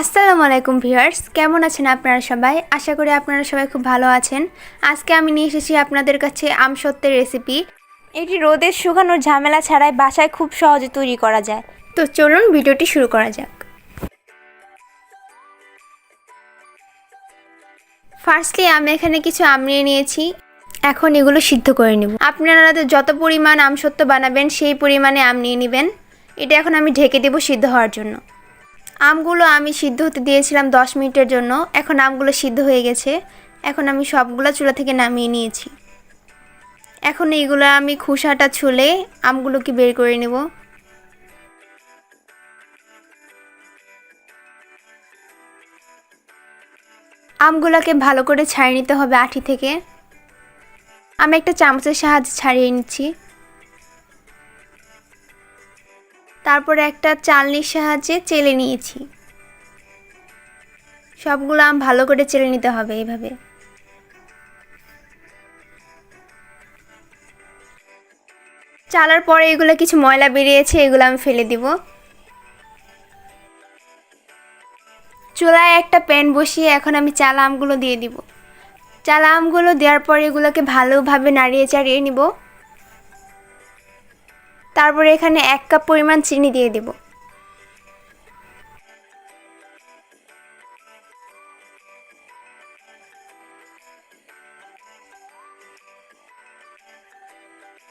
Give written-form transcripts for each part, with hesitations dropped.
আসসালামু আলাইকুম ভিউয়ার্স, কেমন আছেন আপনারা সবাই? আশা করি আপনারা সবাই খুব ভালো আছেন। আজকে আমি নিয়ে এসেছি আপনাদের কাছে আমসত্ত্বের রেসিপি। এটি রোদের শুকানোর ঝামেলা ছাড়াই বাসায় খুব সহজে তৈরি করা যায়। তো চলুন ভিডিওটি শুরু করা যাক। ফার্স্টলি আমি এখানে কিছু আম নিয়ে নিয়েছি। এখন এগুলো সিদ্ধ করে নেব। আপনারা যত পরিমাণ আমসত্ত্ব বানাবেন সেই পরিমাণে আম নিয়ে নেবেন। এটা এখন আমি ঢেকে দেব সিদ্ধ হওয়ার জন্য। আমগুলো আমি সিদ্ধ হতে দিয়েছিলাম 10 মিনিটের জন্য। এখন আমগুলো সিদ্ধ হয়ে গেছে। এখন আমি সবগুলো চুলা থেকে নামিয়ে নিয়েছি। এখন এইগুলো আমি খোসাটা ছুলে আমগুলোকে বের করে নেব। আমগুলোকে ভালো করে ছাড়িয়ে নিতে হবে আঁটি থেকে। আমি একটা চামচের সাহায্যে ছাড়িয়ে নিচ্ছি। তারপরে একটা চালনির সাহায্যে চেলে নিয়েছি। সবগুলো আম ভালো করে চেলে নিতে হবে এইভাবে। চালার পরে এগুলো কিছু ময়লা বেরিয়েছে, এগুলো আমি ফেলে দিব। চুলায় একটা প্যান বসিয়ে এখন আমি চালা আমগুলো দিয়ে দিব। চালা আমগুলো দেওয়ার পরে এগুলোকে ভালোভাবে নাড়িয়ে চাড়িয়ে নিব। তারপরে এখানে 1 কাপ পরিমাণ চিনি দিয়ে দেব।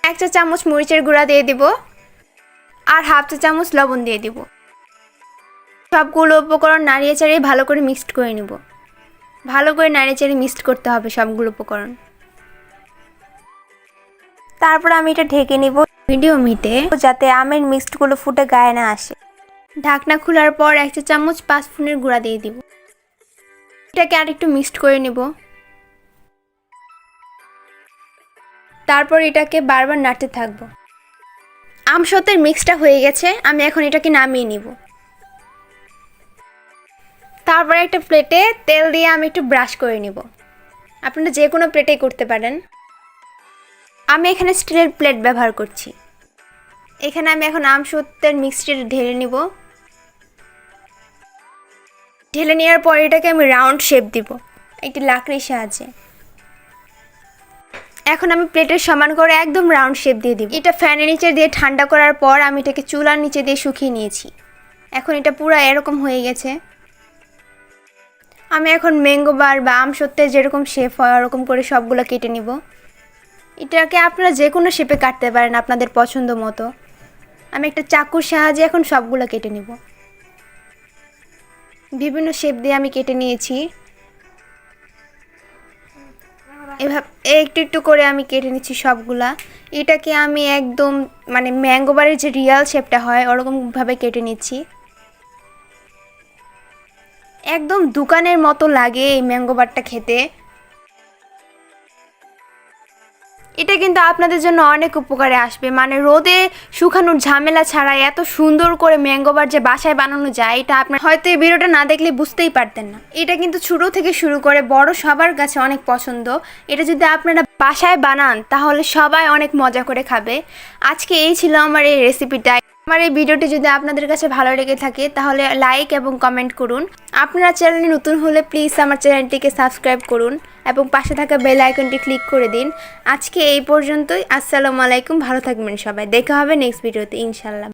এক চা চামচ মরিচের গুঁড়া দিয়ে দিব আর হাফ চা চামচ লবণ দিয়ে দিব। সবগুলো উপকরণ নাড়িয়ে চাড়িয়ে ভালো করে মিক্সড করে নিব। ভালো করে নাড়িয়ে চাড়িয়ে মিক্সড করতে হবে সবগুলো উপকরণ। তারপর আমি এটা ঢেকে নিব মিডিয়ামে, যাতে আমের মিক্সডগুলো ফুটে গায়ে না আসে। ঢাকনা খোলার পর 1 চা চামচ পাঁচফোড়নের গুঁড়া দিয়ে দিব। এটাকে আরেকটু মিক্সড করে নিব। তারপর এটাকে বারবার নাড়তে থাকব। আমসত্ত্বের মিক্সটা হয়ে গেছে, আমি এখন এটাকে নামিয়ে নিব। তারপরে একটা প্লেটে তেল দিয়ে আমি একটু ব্রাশ করে নিব। আপনারা যে কোনো প্লেটেই করতে পারেন। আমি এখানে স্টিলের প্লেট ব্যবহার করছি। এখানে আমি এখন আমসত্ত্বের মিক্সটা ঢেলে নিব। ঢেলে নেওয়ার পর এটাকে আমি রাউন্ড শেপ দিব একটি লাকড়ির সাহায্যে। এখন আমি প্লেটের সমান করে একদম রাউন্ড শেপ দিয়ে দিব। এটা ফ্যানের নিচে দিয়ে ঠান্ডা করার পর আমি এটাকে চুলার নিচে দিয়ে শুকিয়ে নিয়েছি। এখন এটা পুরো এরকম হয়ে গেছে। আমি এখন ম্যাঙ্গো বার বা আমসত্ত্বের যেরকম শেপ হয় ওরকম করে সবগুলো কেটে নিব। এটাকে আপনারা যে কোনো শেপে কাটতে পারেন আপনাদের পছন্দ মতো। আমি একটা চাকুর সাহায্যে এখন সবগুলো কেটে নিব। বিভিন্ন শেপ দিয়ে আমি কেটে নিয়েছি। এভাবে একটু একটু করে আমি কেটে নিচ্ছি সবগুলা। এটাকে আমি একদম ম্যাঙ্গো বারের যে রিয়াল শেপটা হয় ওরকমভাবে কেটে নিচ্ছি। একদম দোকানের মতো লাগে এই ম্যাঙ্গো বারটা খেতে। এটা কিন্তু আপনাদের জন্য অনেক উপকারে আসবে। রোদে শুকানোর ঝামেলা ছাড়া এত সুন্দর করে ম্যাঙ্গো বার যে বাসায় বানানো যায়, এটা আপনার হয়তো এই ভিডিওটা না দেখলে বুঝতেই পারতেন না। এটা কিন্তু ছোটো থেকে শুরু করে বড় সবার কাছে অনেক পছন্দ। এটা যদি আপনারা বাসায় বানান তাহলে সবাই অনেক মজা করে খাবে। আজকে এই ছিল আমার এই রেসিপিটা। আমার এই ভিডিওটি যদি আপনাদের কাছে ভালো লেগে থাকে তাহলে লাইক এবং কমেন্ট করুন। আপনারা চ্যানেলে নতুন হলে প্লিজ আমার চ্যানেলটিকে সাবস্ক্রাইব করুন এবং পাশে থাকা বেল আইকনটি ক্লিক করে দিন। আজকে এই পর্যন্তই। আসসালামু আলাইকুম, ভালো থাকবেন সবাই। দেখা হবে নেক্সট ভিডিওতে ইনশাল্লাহ।